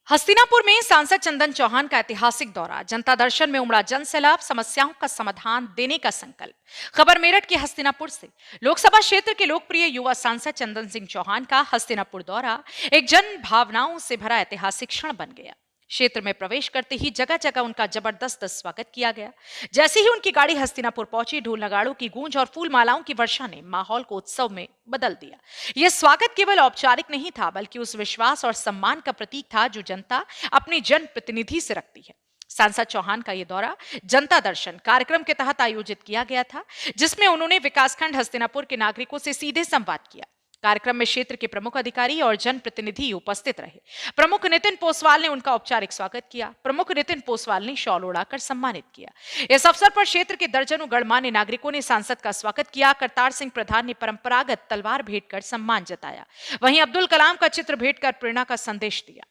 हस्तिनापुर में सांसद चंदन चौहान का ऐतिहासिक दौरा, जनता दर्शन में उमड़ा जन सैलाब, समस्याओं का समाधान देने का संकल्प। खबर मेरठ के हस्तिनापुर से। लोकसभा क्षेत्र के लोकप्रिय युवा सांसद चंदन सिंह चौहान का हस्तिनापुर दौरा एक जन भावनाओं से भरा ऐतिहासिक क्षण बन गया। क्षेत्र में प्रवेश करते ही जगह जगह उनका जबरदस्त स्वागत किया गया। जैसे ही उनकी गाड़ी हस्तिनापुर पहुंची, ढोल नगाड़ों की गूंज और फूल मालाओं की वर्षा ने माहौल को उत्सव में बदल दिया। यह स्वागत केवल औपचारिक नहीं था, बल्कि उस विश्वास और सम्मान का प्रतीक था जो जनता अपने जनप्रतिनिधि से रखती है। सांसद चौहान का यह दौरा जनता दर्शन कार्यक्रम के तहत आयोजित किया गया था, जिसमें उन्होंने विकासखंड हस्तिनापुर के नागरिकों से सीधे संवाद किया। कार्यक्रम में क्षेत्र के प्रमुख अधिकारी और जनप्रतिनिधि उपस्थित रहे। प्रमुख नितिन पोसवाल ने उनका औपचारिक स्वागत किया। प्रमुख नितिन पोसवाल ने शॉल उड़ाकर सम्मानित किया। इस अवसर पर क्षेत्र के दर्जनों गणमान्य नागरिकों ने सांसद का स्वागत किया। करतार सिंह प्रधान ने परंपरागत तलवार भेंट कर सम्मान जताया। वहीं अब्दुल कलाम का चित्र भेंट कर प्रेरणा का संदेश दिया।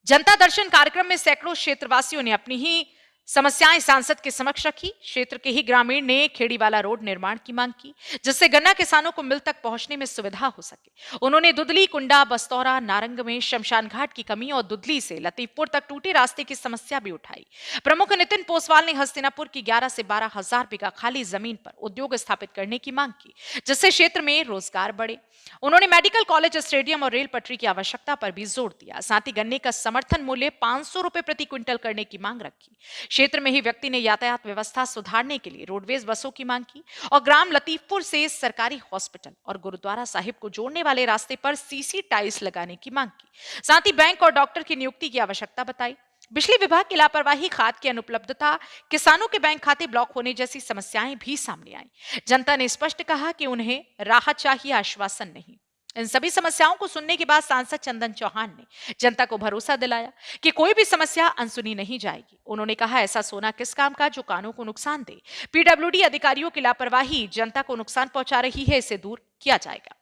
जनता दर्शन कार्यक्रम में सैकड़ों क्षेत्रवासियों ने अपनी ही समस्याएं सांसद के समक्ष रखी। क्षेत्र के ही ग्रामीण ने खेड़ीवाला रोड निर्माण की मांग की, जिससे गन्ना किसानों को मिल तक पहुंचने में सुविधा हो सके। उन्होंने दुधली, कुंडा, बस्तौरा, नारंग में शमशान घाट की कमी और दुधली से लतीफपुर तक टूटे रास्ते की समस्या भी उठाई। प्रमुख नितिन पोसवाल ने हस्तिनापुर की 11 से 12 हजार बीघा खाली जमीन पर उद्योग स्थापित करने की मांग की, जिससे क्षेत्र में रोजगार बढ़े। उन्होंने मेडिकल कॉलेज, स्टेडियम और रेल पटरी की आवश्यकता पर भी जोर दिया। साथ ही गन्ने का समर्थन मूल्य 500 रुपए प्रति क्विंटल करने की मांग रखी। क्षेत्र में ही व्यक्ति ने यातायात व्यवस्था सुधारने के लिए रोडवेज बसों की मांग की और ग्राम लतीफपुर से सरकारी हॉस्पिटल और गुरुद्वारा साहिब को जोड़ने वाले रास्ते पर सीसी टाइल्स लगाने की मांग की। साथ ही बैंक और डॉक्टर की नियुक्ति की आवश्यकता बताई। बिजली विभाग की लापरवाही, खाद की अनुपलब्धता, किसानों के बैंक खाते ब्लॉक होने जैसी समस्याएं भी सामने आई। जनता ने स्पष्ट कहा कि उन्हें राहत चाहिए, आश्वासन नहीं। इन सभी समस्याओं को सुनने के बाद सांसद चंदन चौहान ने जनता को भरोसा दिलाया कि कोई भी समस्या अनसुनी नहीं जाएगी। उन्होंने कहा, ऐसा सोना किस काम का जो कानों को नुकसान दे। पीडब्ल्यूडी अधिकारियों की लापरवाही जनता को नुकसान पहुंचा रही है, इसे दूर किया जाएगा।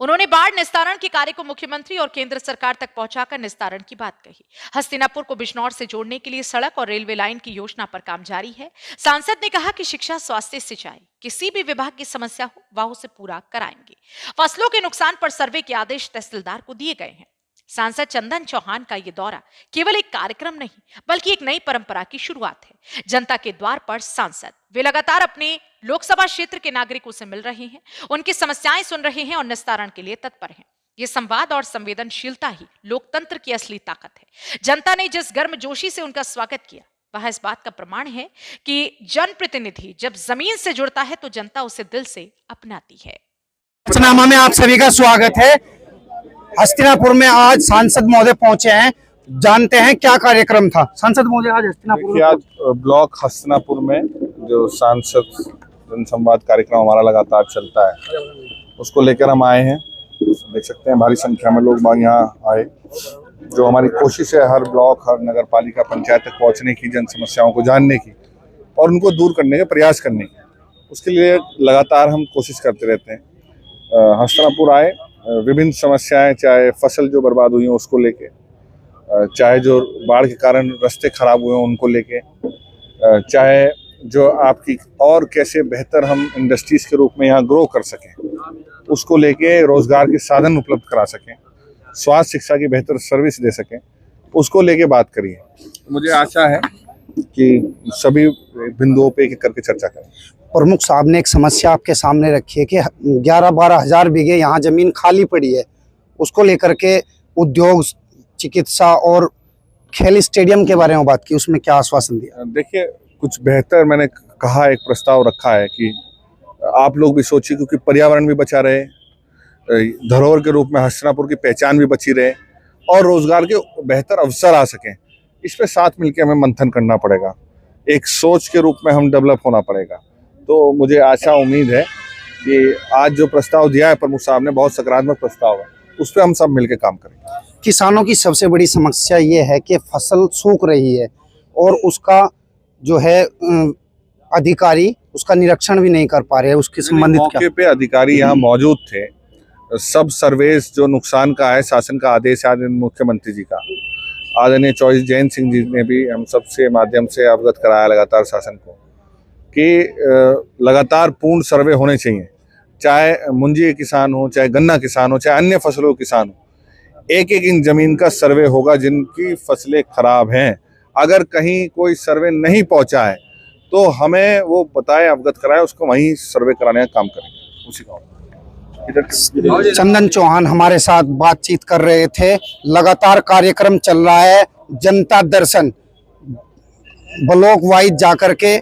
उन्होंने बाढ़ निस्तारण के कार्य को मुख्यमंत्री और केंद्र सरकार तक पहुंचाकर निस्तारण की बात कही। हस्तिनापुर को बिजनौर से जोड़ने के लिए सड़क और रेलवे लाइन की योजना पर काम जारी है। सांसद ने कहा कि शिक्षा, स्वास्थ्य, सिंचाई, किसी भी विभाग की समस्या हो वह उसे पूरा कराएंगे। फसलों के नुकसान पर सर्वे के आदेश तहसीलदार को दिए गए हैं। सांसद चंदन चौहान का यह दौरा केवल एक कार्यक्रम नहीं, बल्कि एक नई परंपरा की शुरुआत है। जनता के द्वार पर सांसद, वे लगातार अपने लोकसभा क्षेत्र के नागरिकों से मिल रहे हैं, उनकी समस्याएं सुन रहे हैं और निस्तारण के लिए तत्पर हैं। ये संवाद और संवेदनशीलता ही लोकतंत्र की असली ताकत है। जनता ने जिस गर्मजोशी से उनका स्वागत किया, वह इस बात का प्रमाण है कि जनप्रतिनिधि जब जमीन से जुड़ता है तो जनता उसे दिल से अपनाती है। पंचनामा में आप सभी का स्वागत है। हस्तिनापुर में आज सांसद महोदय पहुंचे हैं, जानते हैं क्या कार्यक्रम था। सांसद महोदय आज हस्तिनापुर आज ब्लॉक हस्तिनापुर में जो सांसद जनसंवाद कार्यक्रम हमारा लगातार चलता है, उसको लेकर हम आए हैं। देख सकते हैं भारी संख्या में लोग यहाँ आए। जो हमारी कोशिश है हर ब्लॉक, हर नगर पालिका, पंचायत तक पहुँचने की, जन समस्याओं को जानने की और उनको दूर करने के प्रयास करने की, उसके लिए लगातार हम कोशिश करते रहते हैं। हस्तिनापुर आए, विभिन्न समस्याएं, चाहे फसल जो बर्बाद हुई है उसको लेके, चाहे जो बाढ़ के कारण रास्ते खराब हुए हैं उनको लेके, चाहे जो आपकी और कैसे बेहतर हम इंडस्ट्रीज के रूप में यहाँ ग्रो कर सकें उसको लेके, रोजगार के साधन उपलब्ध करा सकें, स्वास्थ्य शिक्षा की बेहतर सर्विस दे सकें, उसको लेके बात करिए। मुझे आशा है कि सभी बिंदुओं पे एक करके चर्चा करें। प्रमुख साहब ने एक समस्या आपके सामने रखी है कि 11-12 हजार बीघे यहाँ जमीन खाली पड़ी है, उसको लेकर के उद्योग, चिकित्सा और खेल स्टेडियम के बारे में बात की, उसमें क्या आश्वासन दिया? देखिए, कुछ बेहतर मैंने कहा, एक प्रस्ताव रखा है कि आप लोग भी सोचिए, क्योंकि पर्यावरण भी बचा रहे, धरोहर के रूप में हस्तिनापुर की पहचान भी बची रहे और रोजगार के बेहतर अवसर आ सकें। इस पे साथ मिलकर हमें मंथन करना पड़ेगा, एक सोच के रूप में हम डेवलप होना पड़ेगा। तो मुझे आशा उम्मीद है कि आज जो प्रस्ताव दिया है प्रमुख साहब ने, बहुत सकारात्मक प्रस्ताव है, उस पर हम सब मिलकर काम करेंगे। किसानों की सबसे बड़ी समस्या ये है कि फसल सूख रही है और उसका जो है अधिकारी उसका निरीक्षण भी नहीं कर पा रहे हैं, उसके संबंधित मौके पे अधिकारी यहाँ मौजूद थे। सब सर्वेस जो नुकसान का है, शासन का आदेश है मुख्यमंत्री जी का, आदरणीय चौधरी जयंत सिंह जी ने भी हम सबसे माध्यम से अवगत कराया लगातार शासन को कि लगातार पूर्ण सर्वे होने चाहिए, चाहे मुंजी के किसान हो, चाहे गन्ना किसान हो, चाहे अन्य फसलों के किसान हो। एक एक इंच जमीन का सर्वे होगा जिनकी फसलें खराब हैं। अगर कहीं कोई सर्वे नहीं पहुंचा है तो हमें वो बताए, अवगत कराए, उसको वहीं सर्वे कराने का काम करेंगे। उसी का चंदन चौहान हमारे साथ बातचीत कर रहे थे। लगातार कार्यक्रम चल रहा है, जनता दर्शन ब्लॉक वाइज जाकर के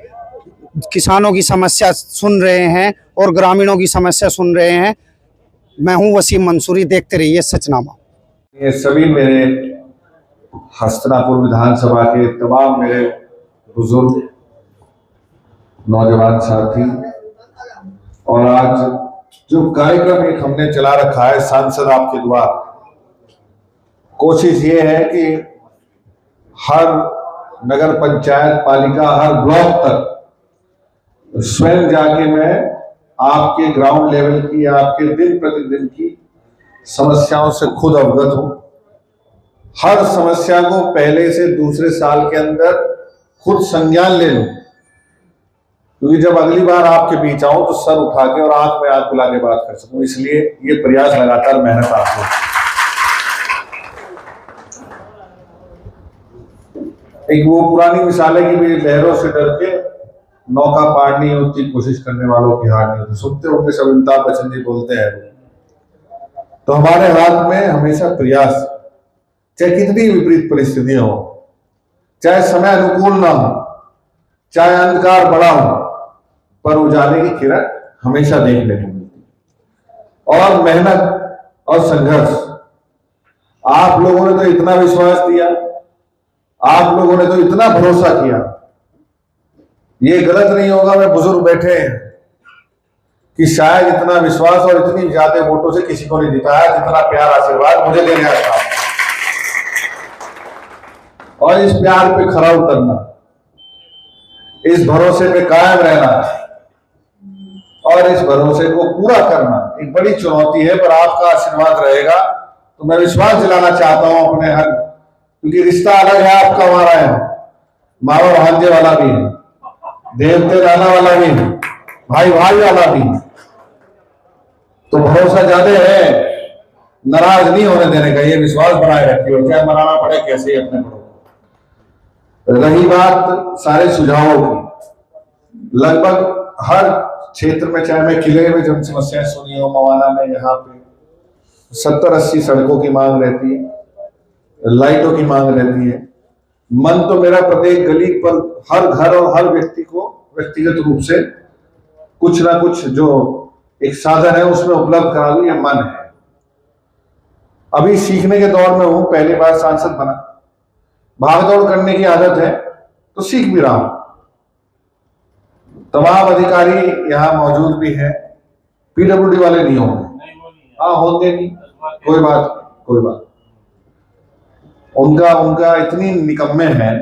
किसानों की समस्या सुन रहे हैं और ग्रामीणों की समस्या सुन रहे हैं। मैं हूं वसीम मंसूरी, देखते रहिए सचनामा। ये सभी मेरे हस्तिनापुर विधानसभा के तमाम मेरे बुजुर्ग नौजवान साथी, और आज जो कार्यक्रम एक हमने चला रखा है सांसद आपके द्वार, कोशिश ये है कि हर नगर पंचायत पालिका, हर ब्लॉक तक स्वयं जाके मैं आपके ग्राउंड लेवल की, आपके दिन प्रतिदिन की समस्याओं से खुद अवगत हूं। हर समस्या को पहले से दूसरे साल के अंदर खुद संज्ञान ले लूं, क्योंकि जब अगली बार आपके बीच आऊं तो सर उठा के और आंख में आंख मिला के बात कर सकूं। इसलिए ये प्रयास, लगातार मेहनत आपको। एक वो पुरानी मिसाल है कि भी लहरों से डर के नौका पार नहीं होती, कोशिश करने वालों की हार नहीं होती। सुनते होंगे सब अमिताभ बच्चन जी बोलते हैं। तो हमारे हाथ में हमेशा प्रयास, चाहे कितनी विपरीत परिस्थितियां हो, चाहे समय अनुकूल ना हो, चाहे अंधकार बड़ा हो, पर उजाले की किरण हमेशा देखने को मिलती। और मेहनत और संघर्ष, आप लोगों ने तो इतना विश्वास दिया, आप लोगों ने तो इतना भरोसा किया। ये गलत नहीं होगा, मैं बुजुर्ग बैठे हैं, कि शायद इतना विश्वास और इतनी ज्यादा वोटों से किसी को नहीं जिताया जितना प्यार आशीर्वाद मुझे देने आया था। और इस प्यार पे खरा उतरना, इस भरोसे पे कायम रहना और इस भरोसे को पूरा करना एक बड़ी चुनौती है, पर आपका आशीर्वाद रहेगा तो मैं विश्वास दिलाना चाहता हूं अपने हर, क्योंकि रिश्ता अलग है आपका हमारा है, मामा भांजे वाला भी है, देवते दाना वाला भी है, भाई भाई वाला भी है। तो भरोसा ज्यादा है, नाराज नहीं होने देने का, ये विश्वास बनाए रखिए, चाहे मनाना पड़े कैसे ही अपने बड़ों को। रही बात सारे सुझावों की, लगभग हर क्षेत्र में, चाहे मैं किले में जन समस्याएं सुनी हो, मवाना में यहाँ पे 70-80 सड़कों की मांग रहती है, लाइटों की मांग रहती है। मन तो मेरा प्रत्येक गली पर, हर घर और हर व्यक्ति को व्यक्तिगत रूप से कुछ ना कुछ जो एक साधन है उसमें उपलब्ध करा दूं, ये मन है। अभी सीखने के दौर में हूं, पहली बार सांसद बना, भागदौड़ करने की आदत है तो सीख भी रहा हूं। तमाम अधिकारी यहाँ मौजूद भी हैं, पीडब्ल्यूडी वाले नहीं होंगे, हाँ होंगे नहीं, कोई बात। उनका इतनी निकम्मे है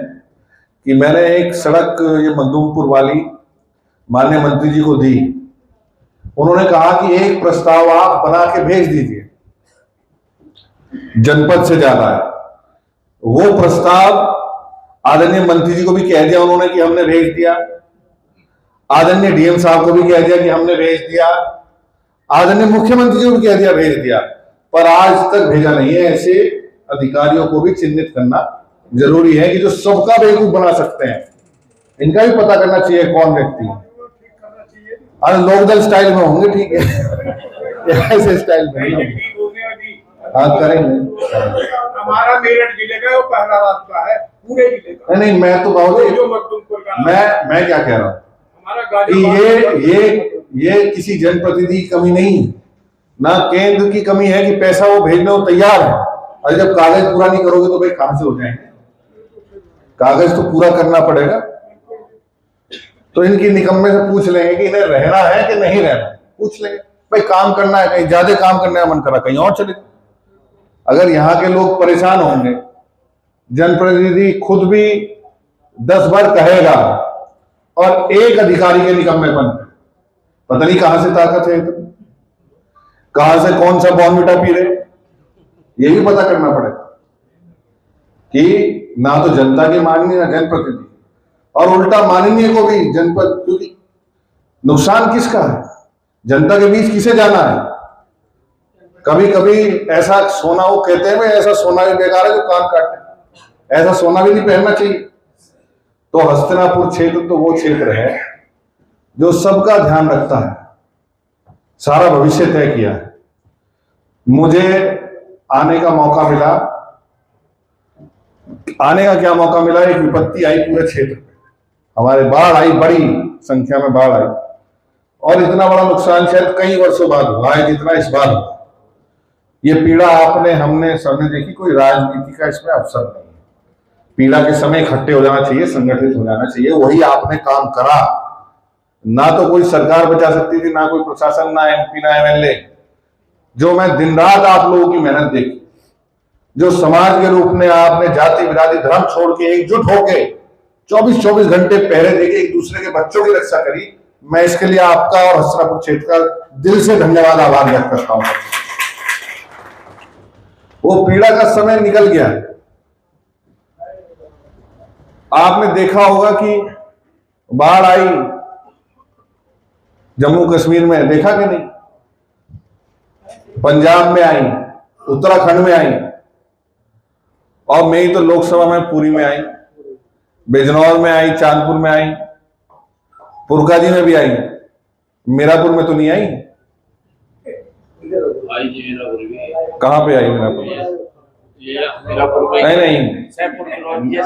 कि मैंने एक सड़क ये मखदूमपुर वाली माननीय मंत्री जी को दी। उन्होंने कहा कि एक प्रस्ताव आप बना के भेज दीजिए, जनपद से ज्यादा है। वो प्रस्ताव आदरणीय मंत्री जी को भी कह दिया उन्होंने कि हमने भेज दिया, आदरणीय डीएम साहब को भी कह दिया कि हमने भेज दिया, आदरणीय मुख्यमंत्री जी को भी कह दिया भेज दिया, पर आज तक भेजा नहीं है। ऐसे अधिकारियों को भी चिन्हित करना जरूरी है कि जो सबका बेवकूफ बना सकते हैं, इनका भी पता करना चाहिए कौन व्यक्ति है। अरे लोकदल स्टाइल में होंगे, ठीक है, ऐसे स्टाइल में हाँ करेंगे। हमारा मेरठ जिले का वो पहला रास्ता है पूरे जिले का। नहीं मैं तो मैं क्या कह रहा हूँ, ये किसी जनप्रतिनिधि की कमी नहीं, ना केंद्र की कमी है कि पैसा वो भेजने को तैयार है, और जब कागज पूरा नहीं करोगे तो भाई कहां से हो जाएंगे, कागज तो पूरा करना पड़ेगा। तो इनकी निकम्मे से पूछ लेंगे कि इन्हें रहना है कि नहीं रहना, पूछ लेंगे भाई काम करना है, कहीं ज्यादा काम करने का मन करा कहीं और चले। अगर यहाँ के लोग परेशान होंगे, जनप्रतिनिधि खुद भी 10 बार कहेगा और एक अधिकारी के निकम्मेपन पे पता नहीं कहां से ताकत है, तो कहां से कौन सा बॉर्नविटा पी रहे, ये भी पता करना पड़ेगा कि ना तो जनता के माननीय ना जनप्रतिनिधि, और उल्टा माननीय को भी जनपद, क्योंकि नुकसान किसका है, जनता के बीच किसे जाना है, कभी कभी ऐसा सोना, वो कहते हैं ऐसा सोना भी बेकार है जो कान काटे, ऐसा सोना भी नहीं पहनना चाहिए। तो हस्तिनापुर क्षेत्र तो वो क्षेत्र है जो सबका ध्यान रखता है, सारा भविष्य तय किया है। मुझे आने का मौका मिला, आने का क्या मौका मिला, एक विपत्ति आई पूरे क्षेत्र पे, हमारे बाढ़ आई, बड़ी संख्या में बाढ़ आई, और इतना बड़ा नुकसान शायद कई वर्षों बाद हुआ है जितना इस बार हुआ। ये पीड़ा आपने, हमने, सबने देखी, कोई राजनीति का इसमें अवसर नहीं है। पीड़ा के समय इकट्ठे हो जाना चाहिए, संगठित हो जाना चाहिए, वही आपने काम करा। ना तो कोई सरकार बचा सकती थी, ना कोई प्रशासन, ना एमपी, ना एमएलए। जो मैं दिन रात आप लोगों की मेहनत देखी, जो समाज के रूप में आपने जाति विरादि धर्म छोड़ के एकजुट होके 24-24 घंटे पहरे देके एक दूसरे के बच्चों की रक्षा करी, मैं इसके लिए आपका और हस्तिनापुर क्षेत्र का दिल से धन्यवाद, आभार व्यक्त करता हूं। वो पीड़ा का समय निकल गया। आपने देखा होगा कि बाढ़ आई जम्मू कश्मीर में, देखा कि नहीं, पंजाब में आई, उत्तराखंड में आई, और मैं ही तो लोकसभा में पूरी में आई, बिजनौर में आई, चांदपुर में आई, पुरकाजी में भी आई, मीरापुर में तो नहीं आई। कहां पे आई मीरापुर?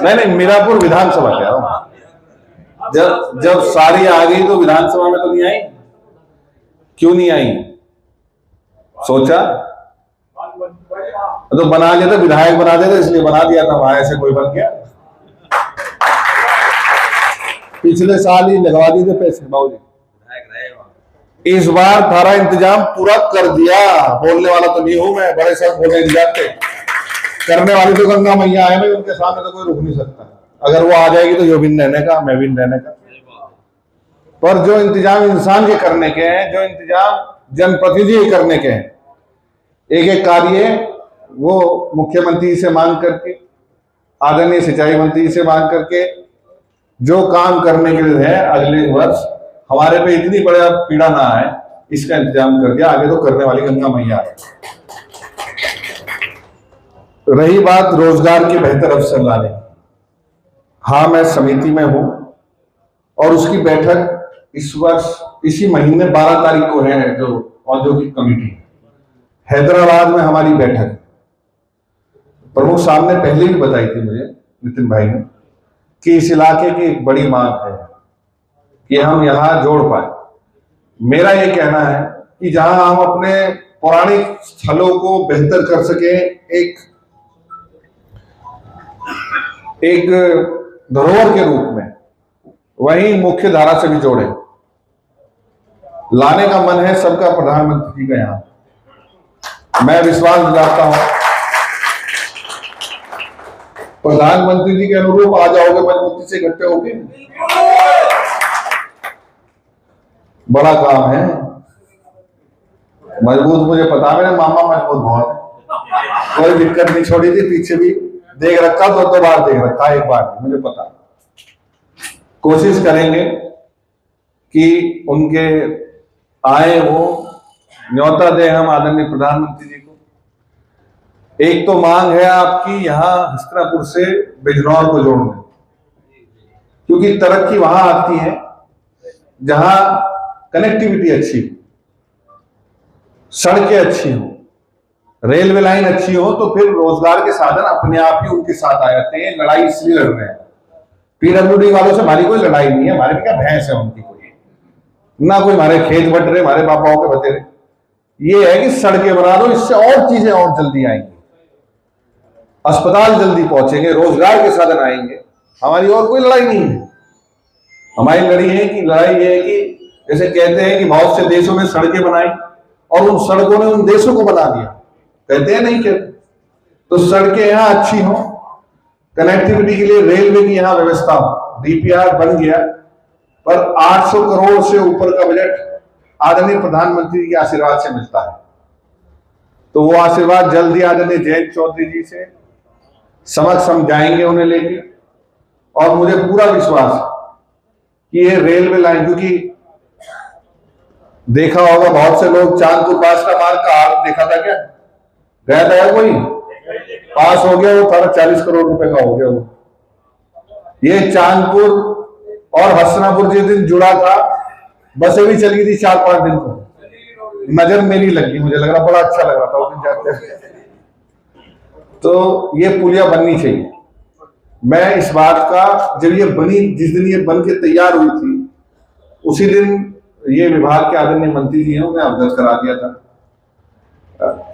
नहीं, मीरापुर विधानसभा कह रहा हूं। जब सारी आ गई तो विधानसभा में तो नहीं आई। क्यों नहीं आई? सोचा तो बना लिया था, विधायक बना देते, इसलिए बना दिया था, वहां से कोई बन गया। पिछले साल ही लगवा दिए थे पैसे बाबूजी। इस बार सारा इंतजाम पूरा कर दिया। बोलने वाला तो नहीं हूं मैं, बड़े सब बोले जाते, करने वाली तो गंगा मैया है, उनके सामने तो कोई रुक नहीं सकता। अगर वो आ जाएगी तो योबिन रहने का, मैं भी रहने का। पर जो इंतजाम इंसान के करने के हैं, जो इंतजाम जनप्रतिनिधि करने के हैं, एक एक कार्य वो मुख्यमंत्री से मांग करके, आदरणीय सिंचाई मंत्री से मांग करके, जो काम करने के लिए है अगले वर्ष हमारे पे इतनी बड़ा पीड़ा ना आए, इसका इंतजाम कर दिया। आगे तो करने वाली गंगा मैया है। रही बात रोजगार के बेहतर अवसर लाने, हाँ मैं समिति में हूं और उसकी बैठक इस वर्ष इसी महीने 12 तारीख को है, जो औद्योगिक कमेटी हैदराबाद में हमारी बैठक। प्रमुख साहब ने पहले ही बताई थी मुझे, नितिन भाई ने, कि इस इलाके की एक बड़ी मांग है कि हम यहां जोड़ पाए। मेरा यह कहना है कि जहां हम अपने पौराणिक स्थलों को बेहतर कर सके, एक धरोहर के रूप में, वहीं मुख्य धारा से भी जोड़े। लाने का मन है सबका प्रधानमंत्री जी का यहां। मैं विश्वास दिलाता हूं प्रधानमंत्री जी के अनुरूप आ जाओगे मजबूती से इकट्ठे होके। बड़ा काम है, मजबूत मुझे पता, मेरे मामा मजबूत बहुत है, कोई दिक्कत नहीं छोड़ी थी। पीछे भी देख रखा, दो बार देख रखा, एक बार मुझे पता। कोशिश करेंगे कि उनके आए वो न्योता दे हम आदरणीय प्रधानमंत्री जी को। एक तो मांग है आपकी यहां हस्तिनापुर से बिजनौर को जोड़ने, क्योंकि तरक्की वहां आती है जहां कनेक्टिविटी अच्छी हो, सड़कें अच्छी हो, रेलवे लाइन अच्छी हो, तो फिर रोजगार के साधन अपने आप ही उनके साथ आ जाते हैं। लड़ाई इसलिए लड़ रहे हैं, पीडब्ल्यूडी वालों से हमारी कोई लड़ाई नहीं है, हमारे क्या भैंस है उनकी, कोई ना कोई हमारे खेत बट रहे, हमारे बापाओं के बतेरे। ये है कि सड़कें बना दो, इससे और चीजें और जल्दी आएंगी, अस्पताल जल्दी पहुंचेंगे, रोजगार के साधन आएंगे। हमारी और कोई लड़ाई नहीं है। हमारी लड़ाई है कि जैसे कहते हैं कि बहुत से देशों में सड़कें बनाई और उन सड़कों ने उन देशों को बना दिया, कहते हैं नहीं कहते। तो सड़कें यहां अच्छी हो, कनेक्टिविटी के लिए रेलवे की यहां व्यवस्था हो। डीपीआर बन गया, पर 800 करोड़ से ऊपर का बजट आदरणीय प्रधानमंत्री के आशीर्वाद से मिलता है। तो वो आशीर्वाद जल्दी आदरणीय जयंत चौधरी जी से समक्ष हम जाएंगे उन्हें लेके। और मुझे पूरा विश्वास कि ये रेलवे लाइन, क्योंकि देखा होगा बहुत से लोग चांदपुर पास का मार्ग का हाल देखा था क्या? गया था कोई? पास हो गया वो, 40 करोड़ रुपए का हो गया वो। ये चांदपुर और हसनापुर जिस दिन जुड़ा था, बसें भी चली थी 4-5 दिन को, नजर मेरी लगी, मुझे लग रहा बड़ा अच्छा लग रहा था उस दिन जाते। तो ये पुलिया बननी चाहिए। मैं इस बात का, जब ये बनी, जिस दिन ये बन के तैयार हुई थी, उसी दिन ये विभाग के आदरणीय मंत्री जी हैं, उन्हें अवगत करा दिया था।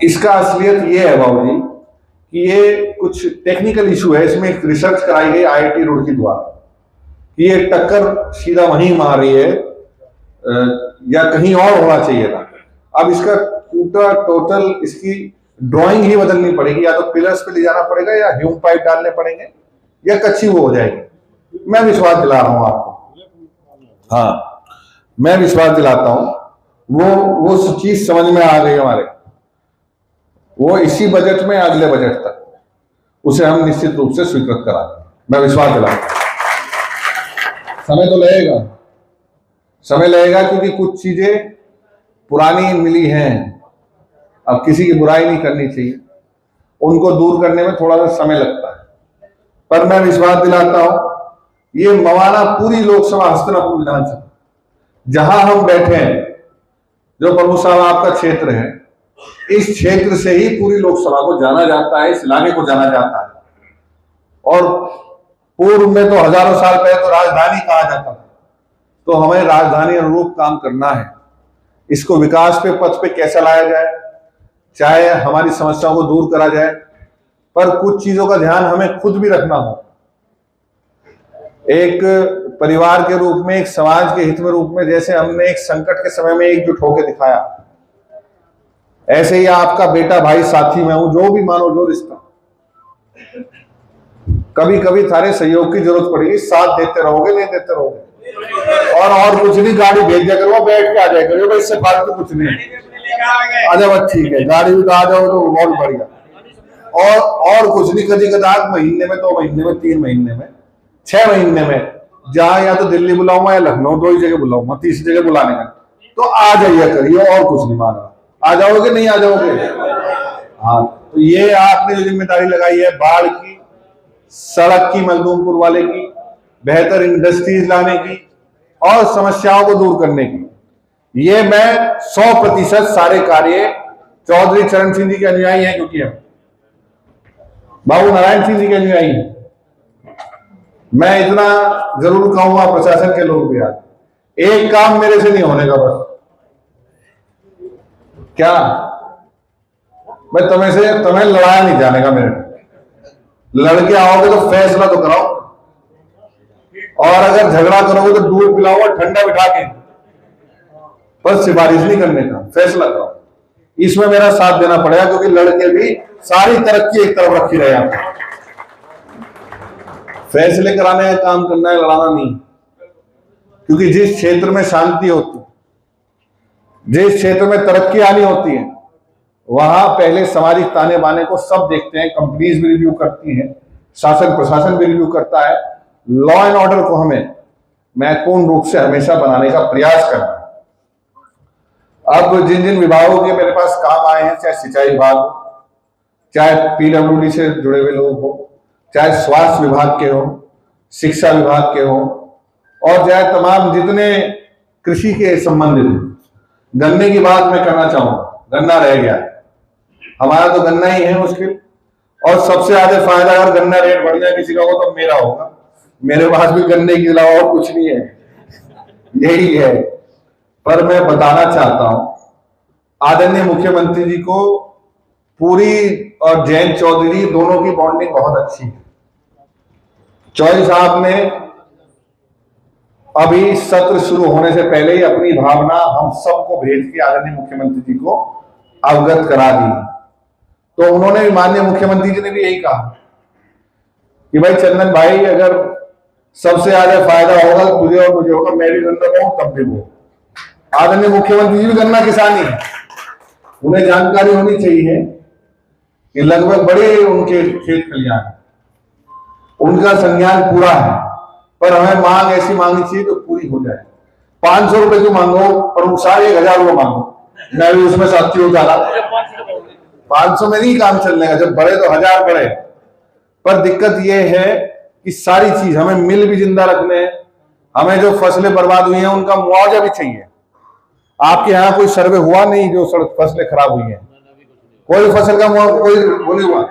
इसका असलियत ये है बाबूजी कि ये कुछ टेक्निकल इशू है। इसमें एक रिसर्च कराई गई IIT रुड़की द्वारा कि ये टक्कर सीधा वहीं मार रही है या कहीं और होना चाहिए था। अब इसका पूरा टोटल इसकी ड्राइंग ही बदलनी पड़ेगी, या तो पिलर्स पे ले जाना पड़ेगा, या ह्यूम पाइप डालने पड़ेंगे, या कच्ची वो हो जाएगी। मैं विश्वास दिला रहा हूं आपको, हाँ मैं विश्वास दिलाता हूं। वो चीज समझ में आ गई हमारे, वो इसी बजट में अगले बजट तक उसे हम निश्चित रूप से स्वीकृत करा देंगे, मैं विश्वास दिलाता हूं। समय तो लगेगा, समय लगेगा, क्योंकि कुछ चीजें पुरानी मिली हैं, अब किसी की बुराई नहीं करनी चाहिए, उनको दूर करने में थोड़ा सा समय लगता है। पर मैं विश्वास दिलाता हूं, ये मवाना पूरी लोकसभा हस्तिनापुर विधानसभा जहां हम बैठे हैं, जो प्रभु साहब आपका क्षेत्र है, इस क्षेत्र से ही पूरी लोकसभा को जाना जाता है, इस इलाके को जाना जाता है। और पूर्व में तो हजारों साल पहले तो राजधानी कहा जाता था, तो हमें राजधानी अनुरूप काम करना है। इसको विकास पे पथ पे कैसे लाया जाए, चाहे हमारी समस्याओं को दूर करा जाए, पर कुछ चीजों का ध्यान हमें खुद भी रखना हो। एक परिवार के रूप में, एक समाज के हित में रूप में, जैसे हमने एक संकट के समय में एकजुट होकर दिखाया, ऐसे ही आपका बेटा, भाई, साथी मैं हूं, जो भी मानो, जो रिश्ता, कभी कभी थारे सहयोग की जरूरत पड़ेगी, साथ देते रहोगे, नहीं देते रहोगे, और कुछ नहीं, गाड़ी भेज दिया करो, बैठ के आ जाए करो, इससे फालतू कुछ नहीं। अच्छा बस ठीक है, गाड़ी भी आ जाओ तो बहुत बढ़िया। और कुछ नहीं, कभी कदार महीने में, 2 महीने में, 3 महीने में, 6 महीने में, जहां या तो दिल्ली बुलाऊंगा या लखनऊ, 2 ही जगह बुलाऊंगा, तीसरी जगह बुलाने का, तो आ जाइए करिए, और कुछ नहीं मांग रहा। आ जाओगे, नहीं आ जाओगे? हाँ, तो ये आपने जो जिम्मेदारी लगाई है, बाढ़ की, सड़क की, मखदूमपुर वाले की, बेहतर इंडस्ट्रीज लाने की और समस्याओं को दूर करने की, ये मैं 100% सारे कार्य चौधरी चरण सिंह जी के अनुयायी हैं, क्योंकि हम बाबू नारायण सिंह जी के अनुयायी हैं। मैं इतना जरूर कहूंगा, प्रशासन के लोग भी, आज एक काम मेरे से नहीं होने का, बस क्या, मैं तुम्हें लड़ाया नहीं जाने का, मेरे लड़के आओगे तो फैसला तो कराओ, और अगर झगड़ा करोगे तो दूध पिलाओ और ठंडा बिठा के, बस सिफारिश नहीं करने का, फैसला कराओ। इसमें मेरा साथ देना पड़ेगा, क्योंकि लड़के भी सारी तरक्की एक तरफ रखी रहे, आपको फैसले कराने का काम करना है, लड़ाना नहीं। क्योंकि जिस क्षेत्र में शांति होती, जिस क्षेत्र में तरक्की आनी होती है, वहां पहले सामाजिक ताने बाने को सब देखते हैं, कंपनीज भी रिव्यू करती हैं, शासन प्रशासन भी रिव्यू करता है। लॉ एंड ऑर्डर को हमें महत्वपूर्ण रूप से हमेशा बनाने का प्रयास करना है। अब जिन जिन विभागों के मेरे पास काम आए हैं, चाहे सिंचाई विभाग हो, चाहे PWD से जुड़े हुए लोग हो, चाहे स्वास्थ्य विभाग के हो, शिक्षा विभाग के हो, और चाहे तमाम जितने कृषि के संबंधित। गन्ने की बात मैं करना चाहूंगा, गन्ना रह गया है, हमारा तो गन्ना ही है मुश्किल, और सबसे ज्यादा फायदा अगर गन्ना रेट बढ़ जाए किसी का हो तो मेरा होगा। मेरे पास भी गन्ने के अलावा और कुछ नहीं है, यही है। पर मैं बताना चाहता हूं, आदरणीय मुख्यमंत्री जी को पूरी और जयंत चौधरी दोनों की बॉन्डिंग बहुत अच्छी है। चौधरी साहब ने अभी सत्र शुरू होने से पहले ही अपनी भावना हम सबको भेज के आदरणीय मुख्यमंत्री जी को अवगत करा दी। तो उन्होंने, माननीय मुख्यमंत्री जी ने भी यही कहा कि भाई चंदन भाई, अगर सबसे ज्यादा फायदा होगा तुझे और मुझे होगा, मैं भी गन्ना बोऊं तब भी वो। आदरणीय मुख्यमंत्री जी भी गन्ना किसानी है, उन्हें जानकारी होनी चाहिए कि लगभग बड़े उनके खेत खलियान, उनका संज्ञान पूरा है, पर हमें मांग ऐसी मांगनी चाहिए तो पूरी हो जाए। 500 रुपए क्यों मांगो, प्रमुख साहब 1000 रुपए मांगो, मैं भी उसमें साथी हो जाना। 500 में नहीं काम चलने का, जब बढ़े तो 1000 बढ़े। पर दिक्कत यह है कि सारी चीज हमें मिल भी जिंदा रखने हैं, हमें जो फसलें बर्बाद हुई हैं उनका मुआवजा भी चाहिए। आपके यहाँ कोई सर्वे हुआ नहीं जो फसलें खराब हुई हैं? कोई फसल का मुआवजा कोई वो नहीं हुआ है?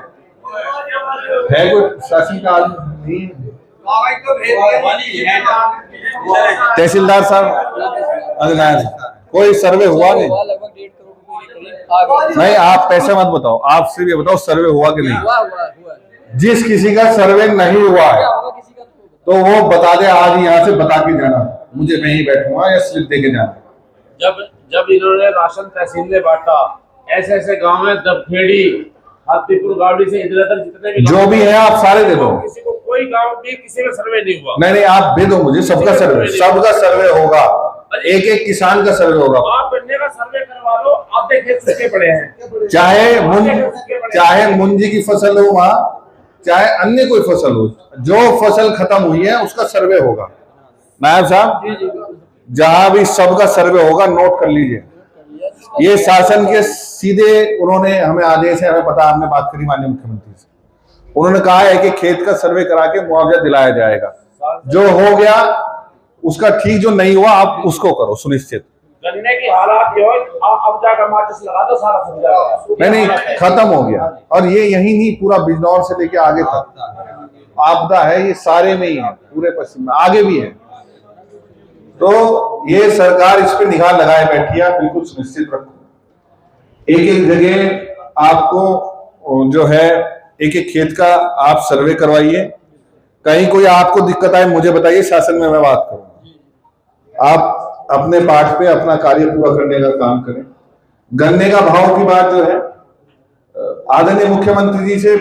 कोई शासन का नहीं? तहसीलदार साहब कोई सर्वे हुआ नहीं? नहीं, आप पैसे मत बताओ, आप सिर्फ ये बताओ सर्वे हुआ कि नहीं। जिस किसी का सर्वे नहीं हुआ है तो वो बता दे, आज यहाँ से बता के जाना, मुझे मैं ही बैठूंगा या स्लिप दे के जाना। जब इन्होंने राशन तहसील में बांटा, ऐसे ऐसे गाँव में दबखेड़ी, हाथीपुर, गावड़ी से इधर उधर जितने भी जो भी है आप सारे दे दो। किसी को कोई गांव में किसी का सर्वे नहीं हुआ। नहीं, आप दे दो मुझे, सबका सर्वे होगा, एक एक किसान का सर्वे होगा। आप गन्ने का सर्वे करवा लो, आप देखे सूखे पड़े हैं, चाहे मुंजी की फसल हो वहां, चाहे अन्य कोई फसल हो, जो फसल खत्म हुई है उसका सर्वे होगा। नायब साहब, जहां भी सबका सर्वे होगा, नोट कर लीजिए। ये शासन के सीधे उन्होंने हमें आदेश है, हमें पता, हमने बात करी माननीय मुख्यमंत्री से, उन्होंने कहा है कि खेत का सर्वे करा के मुआवजा दिलाया जाएगा। जो हो गया उसका ठीक, जो नहीं हुआ आप उसको करो सुनिश्चित। गन्ने की हालात ये हो, अब जाकर माचिस लगा दो, सारा फूल जाएगा। नहीं, खत्म हो गया। और ये यही नहीं, पूरा बिजनौर से लेके आगे तक आपदा है, ये सारे में ही है, पूरे पश्चिम में आगे भी है। तो ये सरकार इस पे निगाह लगाए बैठी है, बिल्कुल सुनिश्चित रखो। एक एक जगह आपको जो है एक एक खेत का आप सर्वे करवाइए। कहीं कोई आपको दिक्कत आए मुझे बताइए, शासन में मैं बात करूंगा। आप अपने पार्ट पे अपना कार्य पूरा करने का काम करें। गन्ने का भाव की बात जो है, आदरणीय मुख्यमंत्री जी से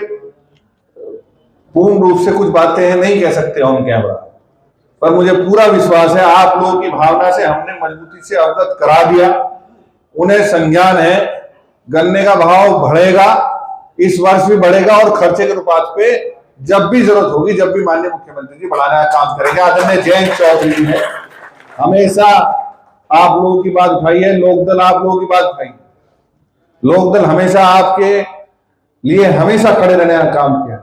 पूर्ण रूप से कुछ बातें नहीं कह सकते ऑन कैमरा, पर मुझे पूरा विश्वास है आप लोगों की भावना से हमने मजबूती से अवगत करा दिया। उन्हें संज्ञान है, गन्ने का भाव बढ़ेगा, इस वर्ष भी बढ़ेगा, और खर्चे के अनुपात पे जब भी जरूरत होगी, जब भी माननीय मुख्यमंत्री जी बढ़ाने का काम करेंगे। आदरणीय जयंत चौधरी जी ने हमेशा आप लोगों की बात उठाई है, लोकदल आप लोगों की बात उठाई, लोकदल हमेशा आपके लिए हमेशा खड़े रहने का काम किया।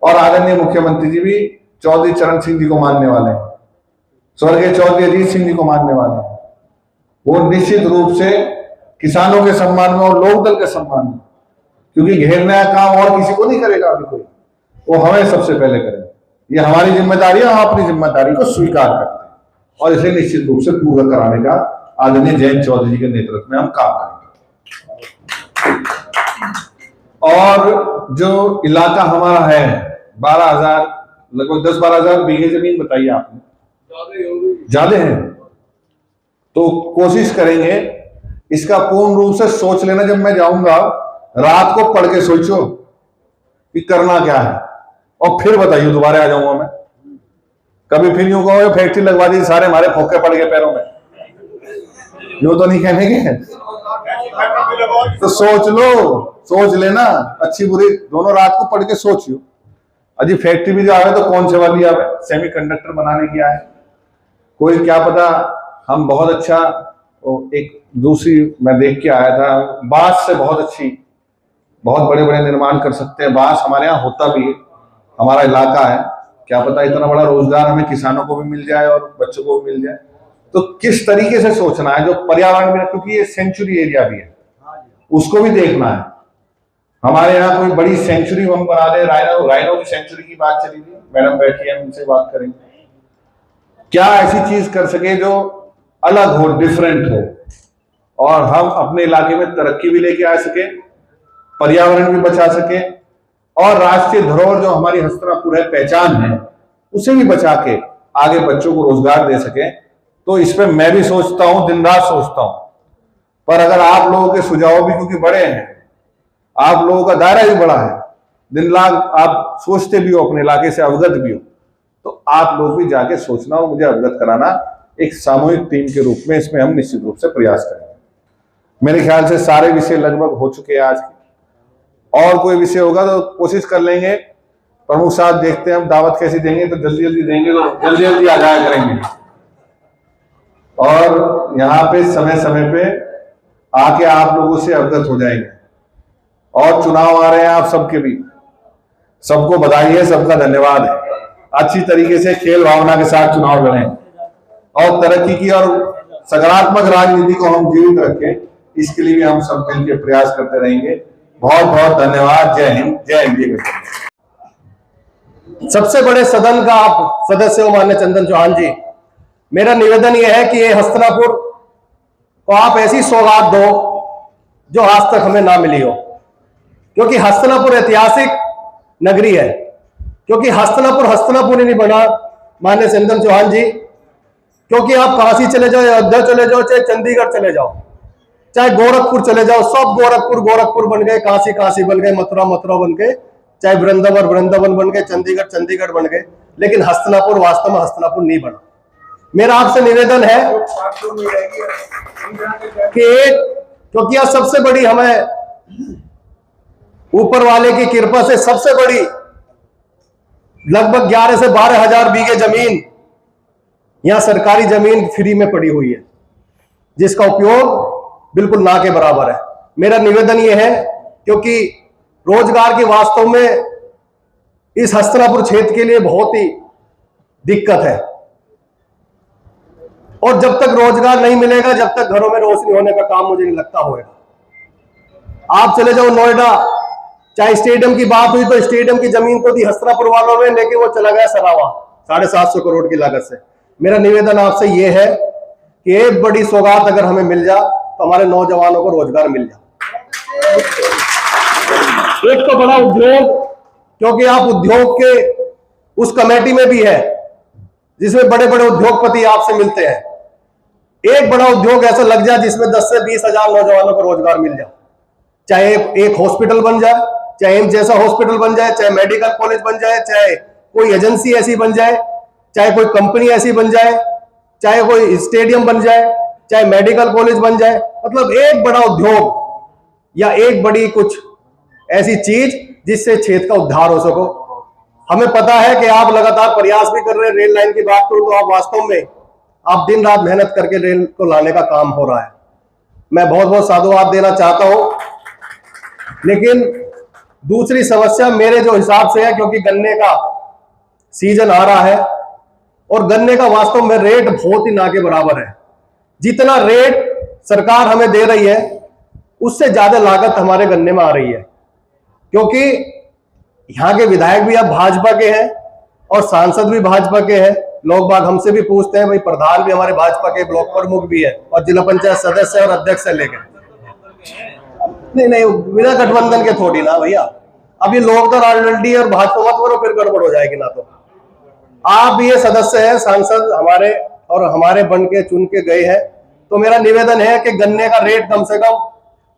और आदरणीय मुख्यमंत्री जी भी चौधरी चरण सिंह जी को मानने वाले हैं, स्वर्गीय चौधरी अजीत सिंह जी को मानने वाले हैं। वो निश्चित रूप से किसानों के सम्मान में और लोकदल के सम्मान में, क्योंकि घेरने का काम और किसी को नहीं करेगा अभी कोई, वो हमें सबसे पहले करेंगे। ये हमारी जिम्मेदारी है, हम अपनी जिम्मेदारी को स्वीकार करते हैं और इसे निश्चित रूप से पूरा कराने का आदरणीय जयंत चौधरी जी के नेतृत्व में हम काम करेंगे। और जो इलाका हमारा है 12,000, लगभग 10-12 हजार बीघे जमीन बताइए आपने, ज्यादा है, तो कोशिश करेंगे इसका पूर्ण रूप से सोच लेना। जब मैं जाऊंगा रात को पढ़ के सोचो कि करना क्या है, और फिर बताइए, दोबारा आ जाऊंगा मैं। कभी फिर यूं कहो फैक्ट्री लगवा दी, सारे हमारे फोके पड़ गए पैरों में, यूं तो नहीं कहने के। तो सोच लो, सोच लेना, अच्छी बुरी दोनों रात को पढ़ के सोचियो। अजी फैक्ट्री भी जो आवे तो कौन से वाली आवे, सेमीकंडक्टर बनाने की आए, कोई क्या पता। हम बहुत अच्छा, एक दूसरी मैं देख के आया था, बांस से बहुत अच्छी, बहुत बड़े बड़े निर्माण कर सकते हैं। बांस हमारे यहाँ होता भी है, हमारा इलाका है, क्या पता इतना बड़ा रोजगार हमें किसानों को भी मिल जाए और बच्चों को भी मिल जाए। तो किस तरीके से सोचना है, जो पर्यावरण में, क्योंकि ये सेंचुरी एरिया भी है, उसको भी देखना है। हमारे यहाँ कोई बड़ी सेंचुरी हम बना दे, राइनो की सेंचुरी की बात चली थी, मैडम बैठी है, उनसे बात करेंगे क्या ऐसी चीज कर सके जो अलग हो, डिफरेंट हो, और हम अपने इलाके में तरक्की भी लेके आ सके, पर्यावरण भी बचा सके, और राष्ट्रीय धरोहर जो हमारी हस्तिनापुर है, पहचान है, उसे भी बचा के आगे बच्चों को रोजगार दे सके। तो इस पे मैं भी सोचता हूं, दिन रात सोचता हूं। पर अगर आप लोगों के सुझाव भी, क्योंकि बड़े हैं, आप लोगों का दायरा भी बड़ा है, दिन रात आप सोचते भी हो, अपने इलाके से अवगत भी हो, तो आप लोग भी जाके सोचना और मुझे अवगत कराना, एक सामूहिक टीम के रूप में इसमें हम निश्चित रूप से प्रयास करेंगे। मेरे ख्याल से सारे विषय लगभग हो चुके हैं आज के, और कोई विषय होगा तो कोशिश कर लेंगे। प्रमुख साहब देखते हैं हम दावत कैसी देंगे, तो जल्दी जल्दी देंगे, तो जल्दी जल्दी आ जाया करेंगे। और यहाँ पे समय समय पे आके आप लोगों से अवगत हो जाएंगे। और चुनाव आ रहे हैं आप सबके भी, सबको बधाई है, सबका धन्यवाद है। अच्छी तरीके से खेल भावना के साथ चुनाव लड़ें और तरक्की की और सकारात्मक राजनीति को हम जीवित रखें, इसके लिए भी हम सब मिलकर प्रयास करते रहेंगे। बहुत बहुत धन्यवाद। जय हिंद, जय इंडिया। सबसे बड़े सदन का आप सदस्य हो माननीय चंदन चौहान जी, मेरा निवेदन यह है कि ये हस्तिनापुर को आप ऐसी सौगात दो जो आज तक हमें ना मिली हो, क्योंकि हस्तिनापुर ऐतिहासिक नगरी है। क्योंकि हस्तिनापुर ही नहीं बना माननीय चंदन चौहान जी, क्योंकि आप काशी चले जाओ, अयोध्या चले जाओ, चाहे चंडीगढ़ चले जाओ, चाहे गोरखपुर चले जाओ, सब गोरखपुर बन गए, काशी बन गए, मथुरा बन गए, चाहे वृंदावन बन गए, चंडीगढ़ बन गए, लेकिन हस्तिनापुर वास्तव में हस्तिनापुर नहीं बना। मेरा आपसे निवेदन है कि क्योंकि यह सबसे बड़ी, हमें ऊपर वाले की कृपा से सबसे बड़ी लगभग 11 से 12 हजार बीघे जमीन, यहां सरकारी जमीन फ्री में पड़ी हुई है, जिसका उपयोग बिल्कुल ना के बराबर है। मेरा निवेदन यह है, क्योंकि रोजगार की वास्तव में इस हस्तिनापुर क्षेत्र के लिए बहुत ही दिक्कत है, और जब तक रोजगार नहीं मिलेगा, जब तक घरों में रोशनी होने का काम मुझे नहीं लगता होगा। आप चले जाओ नोएडा, चाहे स्टेडियम की बात हुई तो स्टेडियम की जमीन तो दी हस्तिनापुर वालों ने, लेकिन वो चला गया सरावा 750 करोड़ की लागत से। मेरा निवेदन आपसे यह है कि एक बड़ी सौगात अगर हमें मिल जाए तो हमारे नौजवानों को रोजगार मिल जाए। एक तो बड़ा उद्योग, क्योंकि आप उद्योग के उस कमेटी में भी है जिसमें बड़े बड़े उद्योगपति आपसे मिलते हैं। एक बड़ा उद्योग ऐसा लग जाए जिसमें 10 से 20 हजार नौजवानों को रोजगार मिल जाए, चाहे एक हॉस्पिटल बन जाए, चाहे एम्स जैसा हॉस्पिटल बन जाए, चाहे मेडिकल कॉलेज बन जाए, चाहे कोई एजेंसी ऐसी बन जाए, चाहे कोई कंपनी ऐसी बन जाए, चाहे कोई स्टेडियम बन जाए, चाहे मेडिकल कॉलेज बन जाए, मतलब एक बड़ा उद्योग या एक बड़ी कुछ ऐसी चीज जिससे क्षेत्र का उद्धार हो सको। हमें पता है कि आप लगातार प्रयास भी कर रहे हैं। रेल लाइन की बात करूं तो आप वास्तव में आप दिन रात मेहनत करके रेल को लाने का काम हो रहा है, मैं बहुत बहुत साधुवाद देना चाहता हूं। लेकिन दूसरी समस्या मेरे जो हिसाब से है, क्योंकि गन्ने का सीजन आ रहा है और गन्ने का वास्तव में रेट बहुत ही ना के बराबर है। जितना रेट सरकार हमें दे रही है उससे ज्यादा लागत हमारे गन्ने में आ रही है, क्योंकि यहाँ के विधायक भी अब भाजपा के हैं और सांसद भी भाजपा के हैं। लोग बाग हमसे भी पूछते हैं, भाई प्रधान भी हमारे भाजपा के, ब्लॉक प्रमुख भी है और जिला पंचायत सदस्य और अध्यक्ष से लेकर, नहीं बिना गठबंधन के थोड़ी ना भैया। अब ये लोग तो राजनीति और भाजपा मत करो, फिर गड़बड़ हो जाएगी ना। तो आप भी ये सदस्य हैं, सांसद हमारे और हमारे बन के चुन के गए हैं, तो मेरा निवेदन है कि गन्ने का रेट कम से कम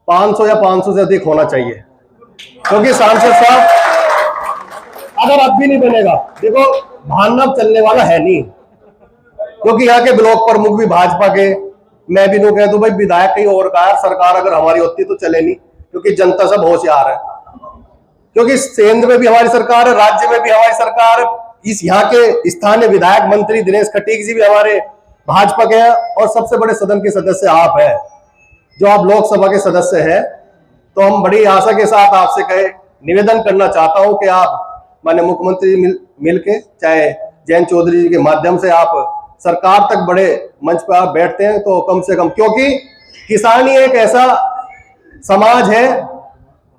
500 या 500 से अधिक होना चाहिए, क्योंकि सांसद साहब अगर अब भी नहीं बनेगा, देखो भानव चलने वाला है नहीं, क्योंकि यहाँ के ब्लॉक प्रमुख भी भाजपा के, मैं भी कह दूं भाई विधायक कहीं और का, सरकार अगर हमारी होती तो चले नहीं, क्योंकि जनता सब होशियार है, क्योंकि केंद्र में भी हमारी सरकार है, राज्य में भी हमारी सरकार है। इस यहाँ के स्थानीय विधायक मंत्री दिनेश खटीक जी भी हमारे भाजपा के हैं, और सबसे बड़े सदन के सदस्य आप हैं, जो आप लोकसभा के सदस्य हैं। तो हम बड़ी आशा के साथ आपसे कहे निवेदन करना चाहता हूं कि आप माननीय मुख्यमंत्री मिलके, चाहे जयंत चौधरी जी के माध्यम से आप सरकार तक बड़े मंच पर आप बैठते हैं, तो कम से कम, क्योंकि किसानी एक ऐसा समाज है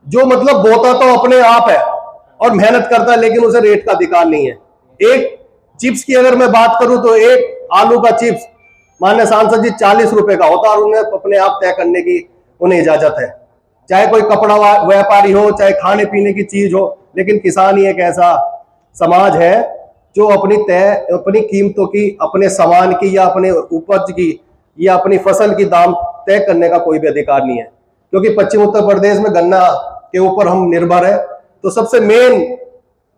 जो मतलब बोता तो अपने आप है और मेहनत करता है, लेकिन उसे रेट का अधिकार नहीं है। एक चिप्स की अगर मैं बात करूं तो एक आलू का चिप्स माननीय सांसद जी 40 रुपए का होता, और उन्हें अपने आप तय करने की उन्हें इजाजत है। चाहे कोई कपड़ा व्यापारी हो, चाहे खाने पीने की चीज हो, लेकिन किसान ही एक ऐसा समाज है जो अपनी कीमतों की, अपने सामान की या अपने उपज की या अपनी फसल की दाम तय करने का कोई भी अधिकार नहीं है। क्योंकि पश्चिम उत्तर प्रदेश में गन्ना के ऊपर हम निर्भर है। तो सबसे मेन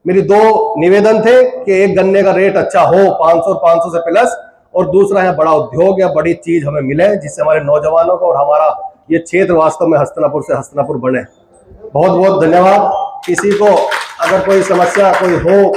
मेरी 2 निवेदन थे कि एक गन्ने का रेट अच्छा हो 500 और 500 से प्लस, और दूसरा है बड़ा उद्योग या बड़ी चीज हमें मिले जिससे हमारे नौजवानों को और हमारा ये क्षेत्र वास्तव में हस्तिनापुर से हस्तिनापुर बने। बहुत बहुत धन्यवाद। किसी को अगर कोई समस्या कोई हो